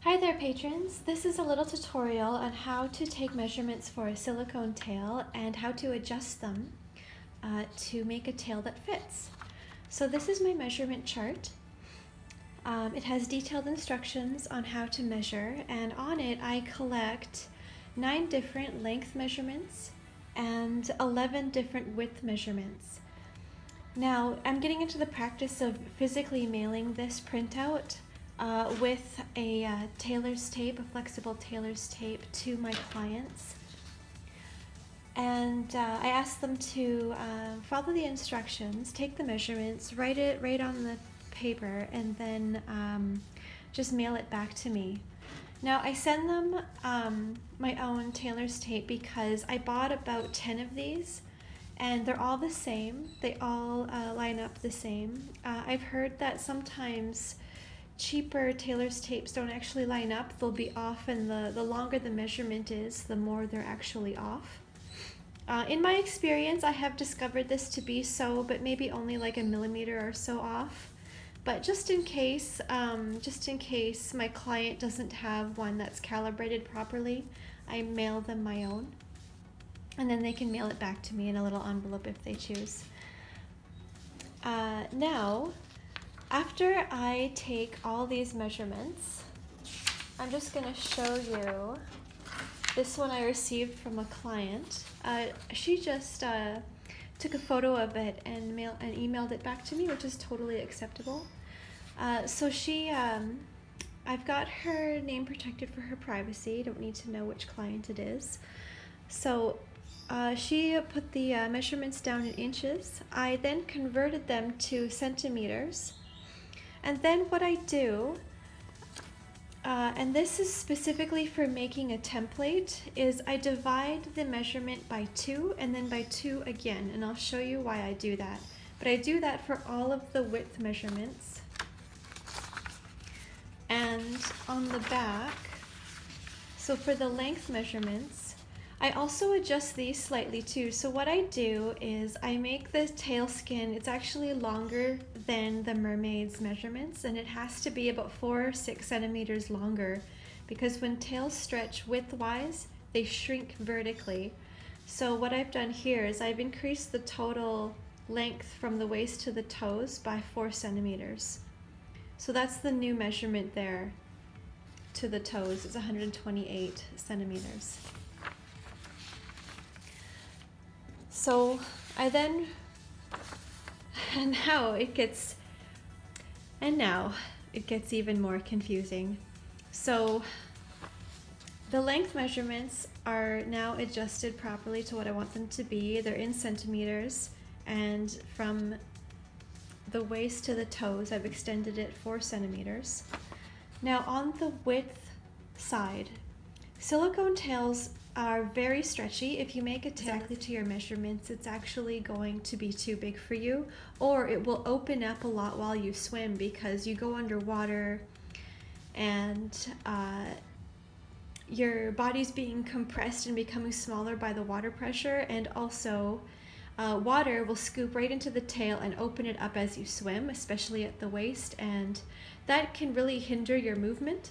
Hi there patrons, this is a little tutorial on how to take measurements for a silicone tail and how to adjust them to make a tail that fits. So this is my measurement chart. It has detailed instructions on how to measure, and on it I collect 9 different length measurements and 11 different width measurements. Now I'm getting into the practice of physically mailing this printout with a tailor's tape, a flexible tailor's tape, to my clients. And I asked them to follow the instructions, take the measurements, write it right on the paper, and then just mail it back to me. Now I send them my own tailor's tape because I bought about 10 of these and they're all the same. They all line up the same. I've heard that sometimes cheaper tailor's tapes don't actually line up. They'll be off, and the longer the measurement is, the more they're actually off. In my experience, I have discovered this to be so, but maybe only like a millimeter or so off. But just in case my client doesn't have one that's calibrated properly, I mail them my own. And then they can mail it back to me in a little envelope if they choose. Now, after I take all these measurements, I'm just going to show you this one I received from a client. She just took a photo of it and emailed it back to me, which is totally acceptable. So I've got her name protected for her privacy. Don't need to know which client it is. So she put the measurements down in inches. I then converted them to centimeters. And then what I do, and this is specifically for making a template, is I divide the measurement by 2 and then by 2 again, and I'll show you why I do that. But I do that for all of the width measurements. And on the back, so for the length measurements, I also adjust these slightly too. So what I do is I make the tail skin, it's actually longer than the Mermaid's measurements, and it has to be about 4 or 6 centimeters longer, because when tails stretch widthwise, they shrink vertically. So what I've done here is I've increased the total length from the waist to the toes by 4 centimeters. So that's the new measurement there to the toes. It's 128 centimeters. So I then, and now it gets even more confusing. So the length measurements are now adjusted properly to what I want them to be. They're in centimeters, and from the waist to the toes, I've extended it 4 centimeters. Now on the width side, silicone tails are very stretchy. If you make it exactly to your measurements, it's actually going to be too big for you, or it will open up a lot while you swim because you go underwater and your body's being compressed and becoming smaller by the water pressure, and also water will scoop right into the tail and open it up as you swim, especially at the waist, and that can really hinder your movement.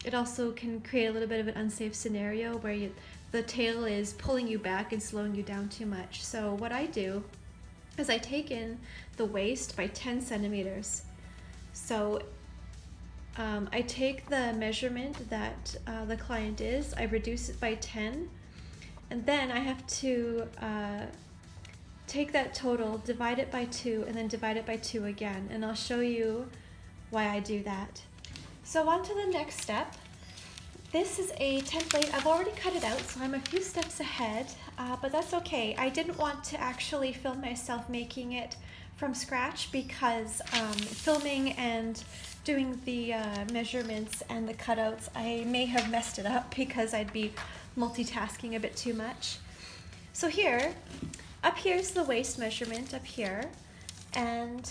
It also can create a little bit of an unsafe scenario where the tail is pulling you back and slowing you down too much. So what I do is I take in the waist by 10 centimeters. So I take the measurement that the client is, I reduce it by 10, and then I have to take that total, divide it by 2, and then divide it by 2 again, and I'll show you why I do that. So on to the next step. This is a template. I've already cut it out, so I'm a few steps ahead, but that's okay. I didn't want to actually film myself making it from scratch because filming and doing the measurements and the cutouts, I may have messed it up because I'd be multitasking a bit too much. So up here's the waist measurement up here, and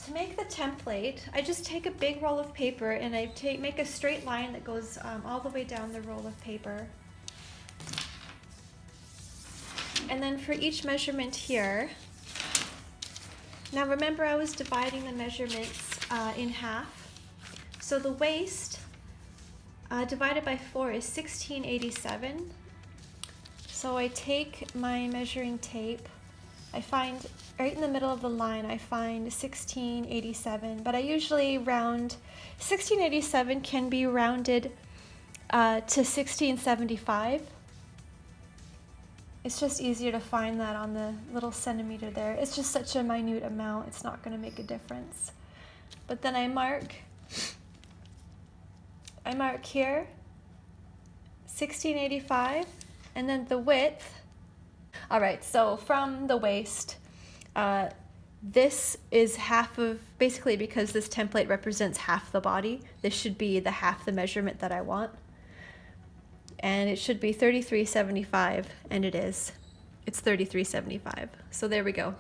to make the template, I just take a big roll of paper and I make a straight line that goes all the way down the roll of paper. And then for each measurement here, now remember I was dividing the measurements in half. So the waist, divided by 4 is 1687. So I take my measuring tape, I find right in the middle of the line, I find 1687, but I usually round. 1687 can be rounded to 1675. It's just easier to find that on the little centimeter there. It's just such a minute amount, it's not going to make a difference. But then I mark here 1685, and then the width. All right, so from the waist, this is half of, basically because this template represents half the body, this should be the half the measurement that I want. And it should be 3375, and it is. It's 3375. So there we go.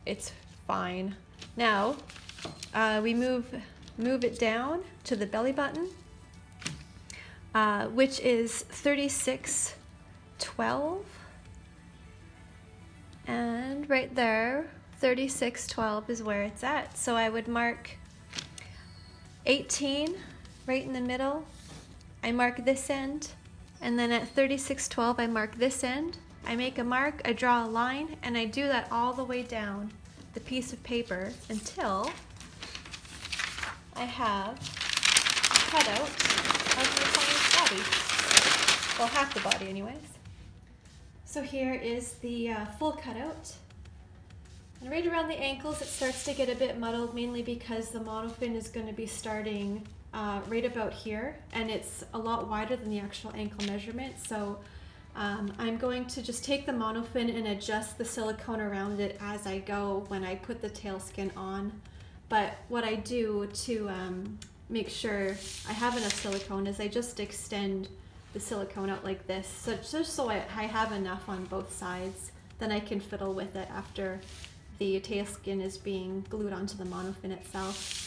It's fine. Now, we move it down to the belly button, which is 3612. And right there, 3612 is where it's at. So I would mark 18 right in the middle. I mark this end, and then at 3612 I mark this end. I make a mark, I draw a line, and I do that all the way down the piece of paper until I have a cutout of my client's body. Well, half the body anyways. So here is the full cutout. And right around the ankles it starts to get a bit muddled, mainly because the monofin is going to be starting right about here, and it's a lot wider than the actual ankle measurement. So I'm going to just take the monofin and adjust the silicone around it as I go when I put the tail skin on. But what I do to make sure I have enough silicone is I just extend the silicone out like this, so just so I have enough on both sides. Then I can fiddle with it after the tail skin is being glued onto the monofin itself.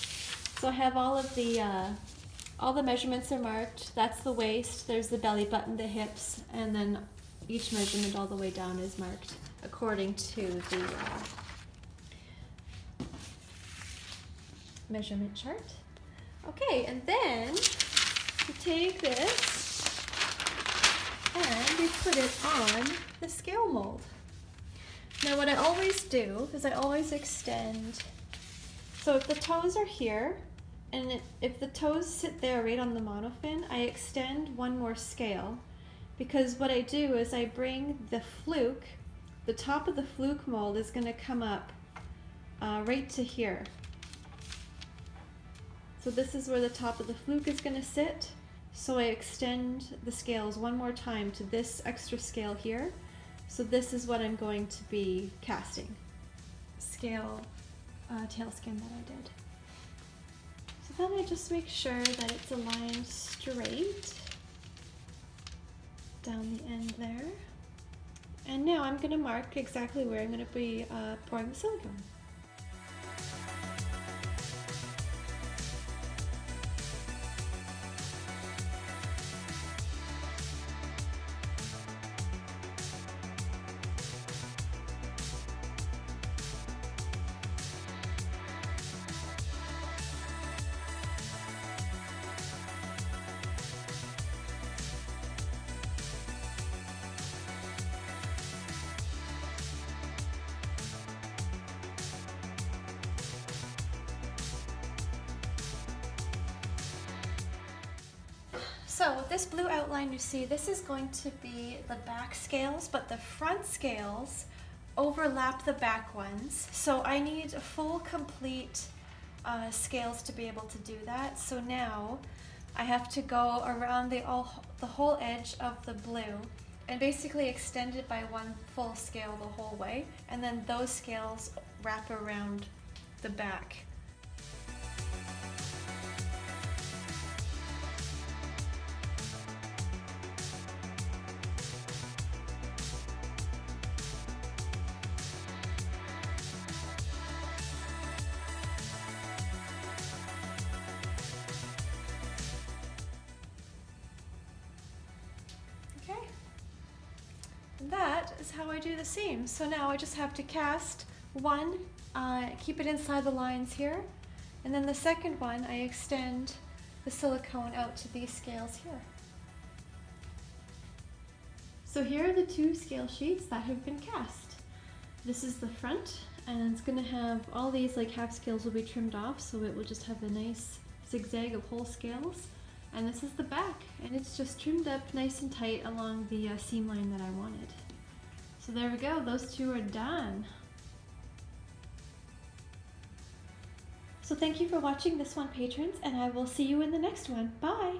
So I have all the measurements are marked. That's the waist, there's the belly button, the hips, and then each measurement all the way down is marked according to the measurement chart. Okay, and then you take this and we put it on the scale mold. Now what I always do is I always extend, so if the toes are here, and if the toes sit there right on the monofin, I extend one more scale, because what I do is I bring the fluke, the top of the fluke mold is going to come up right to here. So this is where the top of the fluke is going to sit. So I extend the scales one more time to this extra scale here. So this is what I'm going to be casting. Scale tail skin that I did. So then I just make sure that it's aligned straight down the end there. And now I'm going to mark exactly where I'm going to be pouring the silicone. So this blue outline you see, this is going to be the back scales, but the front scales overlap the back ones. So I need full, complete scales to be able to do that. So now I have to go around the whole edge of the blue and basically extend it by one full scale the whole way. And then those scales wrap around the back. That is how I do the seam. So now I just have to cast one, keep it inside the lines here, and then the second one I extend the silicone out to these scales here. So here are the two scale sheets that have been cast. This is the front, and it's going to have all these like half scales will be trimmed off, so it will just have the nice zigzag of whole scales. And this is the back, and it's just trimmed up nice and tight along the seam line that I wanted. So there we go, those two are done. So thank you for watching this one, patrons, and I will see you in the next one. Bye!